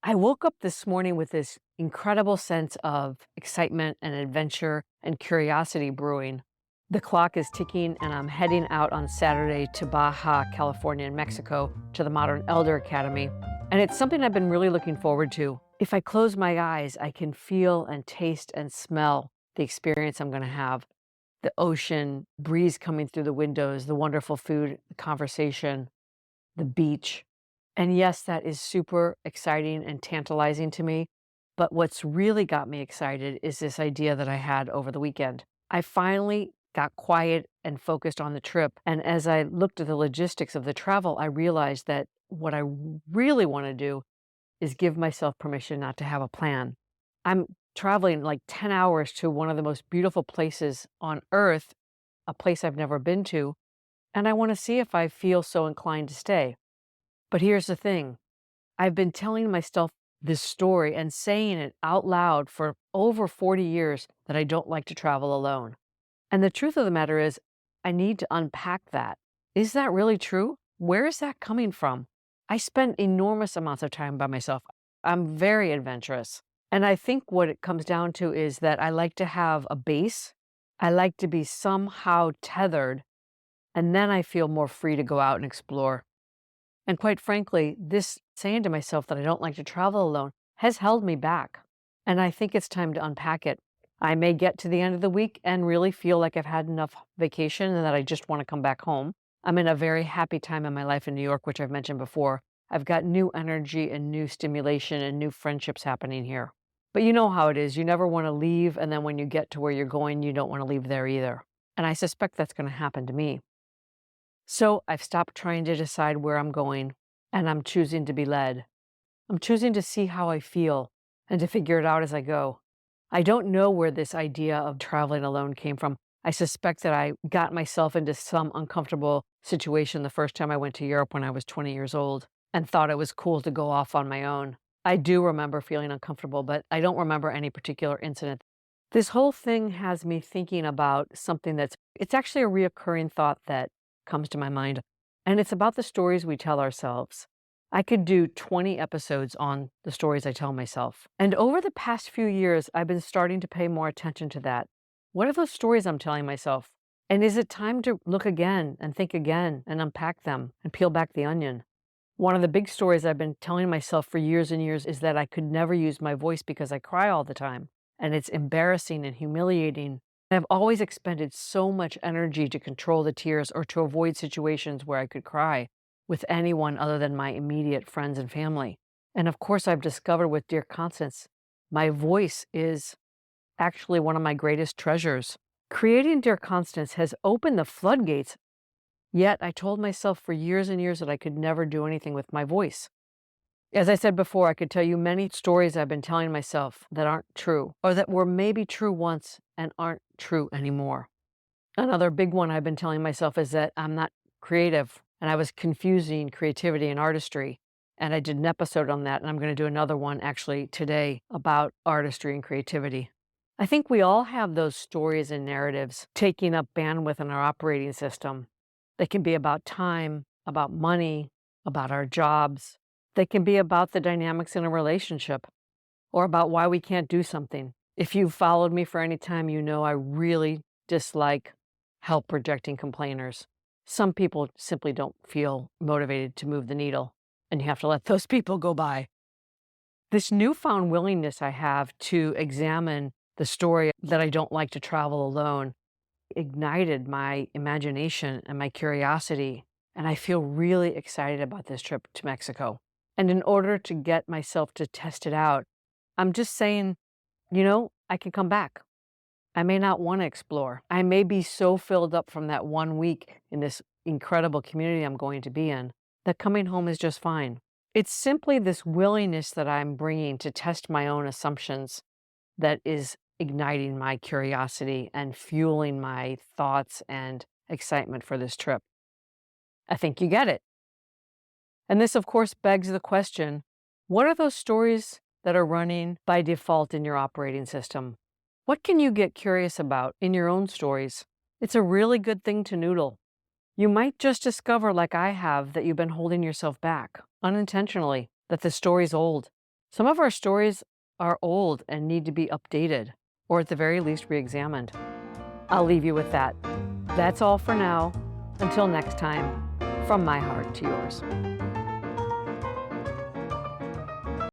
I woke up this morning with this incredible sense of excitement and adventure and curiosity brewing. The clock is ticking, and I'm heading out on Saturday to Baja, California, in Mexico, to the Modern Elder Academy. And it's something I've been really looking forward to. If I close my eyes, I can feel and taste and smell the experience I'm going to have: the ocean, breeze coming through the windows, the wonderful food, the conversation, the beach. And yes, that is super exciting and tantalizing to me. But what's really got me excited is this idea that I had over the weekend. I finally got quiet and focused on the trip. And as I looked at the logistics of the travel, I realized that what I really want to do is give myself permission not to have a plan. I'm traveling like 10 hours to one of the most beautiful places on earth, a place I've never been to, and I want to see if I feel so inclined to stay. But here's the thing. I've been telling myself this story and saying it out loud for over 40 years that I don't like to travel alone. And the truth of the matter is, I need to unpack that. Is that really true? Where is that coming from? I spend enormous amounts of time by myself. I'm very adventurous. And I think what it comes down to is that I like to have a base. I like to be somehow tethered, and then I feel more free to go out and explore. And quite frankly, this saying to myself that I don't like to travel alone has held me back. And I think it's time to unpack it. I may get to the end of the week and really feel like I've had enough vacation and that I just want to come back home. I'm in a very happy time in my life in New York, which I've mentioned before. I've got new energy and new stimulation and new friendships happening here. But you know how it is. You never want to leave. And then when you get to where you're going, you don't want to leave there either. And I suspect that's going to happen to me. So I've stopped trying to decide where I'm going, and I'm choosing to be led. I'm choosing to see how I feel and to figure it out as I go. I don't know where this idea of traveling alone came from. I suspect that I got myself into some uncomfortable situation the first time I went to Europe when I was 20 years old and thought it was cool to go off on my own. I do remember feeling uncomfortable, but I don't remember any particular incident. This whole thing has me thinking about something it's actually a reoccurring thought that comes to my mind, and it's about the stories we tell ourselves. I could do 20 episodes on the stories I tell myself. And over the past few years, I've been starting to pay more attention to that. What are those stories I'm telling myself? And is it time to look again and think again and unpack them and peel back the onion? One of the big stories I've been telling myself for years and years is that I could never use my voice because I cry all the time. And it's embarrassing and humiliating. I've always expended so much energy to control the tears or to avoid situations where I could cry with anyone other than my immediate friends and family. And of course, I've discovered with dear Constance, my voice is actually one of my greatest treasures. Creating Dear Constance has opened the floodgates, yet I told myself for years and years that I could never do anything with my voice. As I said before, I could tell you many stories I've been telling myself that aren't true, or that were maybe true once and aren't true anymore. Another big one I've been telling myself is that I'm not creative, and I was confusing creativity and artistry. And I did an episode on that, and I'm going to do another one actually today about artistry and creativity. I think we all have those stories and narratives taking up bandwidth in our operating system. They can be about time, about money, about our jobs. They can be about the dynamics in a relationship or about why we can't do something. If you've followed me for any time, you know I really dislike help projecting complainers. Some people simply don't feel motivated to move the needle, and you have to let those people go by. This newfound willingness I have to examine the story that I don't like to travel alone ignited my imagination and my curiosity, and I feel really excited about this trip to Mexico. And in order to get myself to test it out, I'm just saying, I can come back. I may not want to explore. I may be so filled up from that 1 week in this incredible community I'm going to be in that coming home is just fine. It's simply this willingness that I'm bringing to test my own assumptions that is igniting my curiosity and fueling my thoughts and excitement for this trip. I think you get it. And this, of course, begs the question, what are those stories that are running by default in your operating system? What can you get curious about in your own stories? It's a really good thing to noodle. You might just discover, like I have, that you've been holding yourself back unintentionally, that the story's old. Some of our stories are old and need to be updated, or at the very least, re-examined. I'll leave you with that. That's all for now. Until next time, from my heart to yours.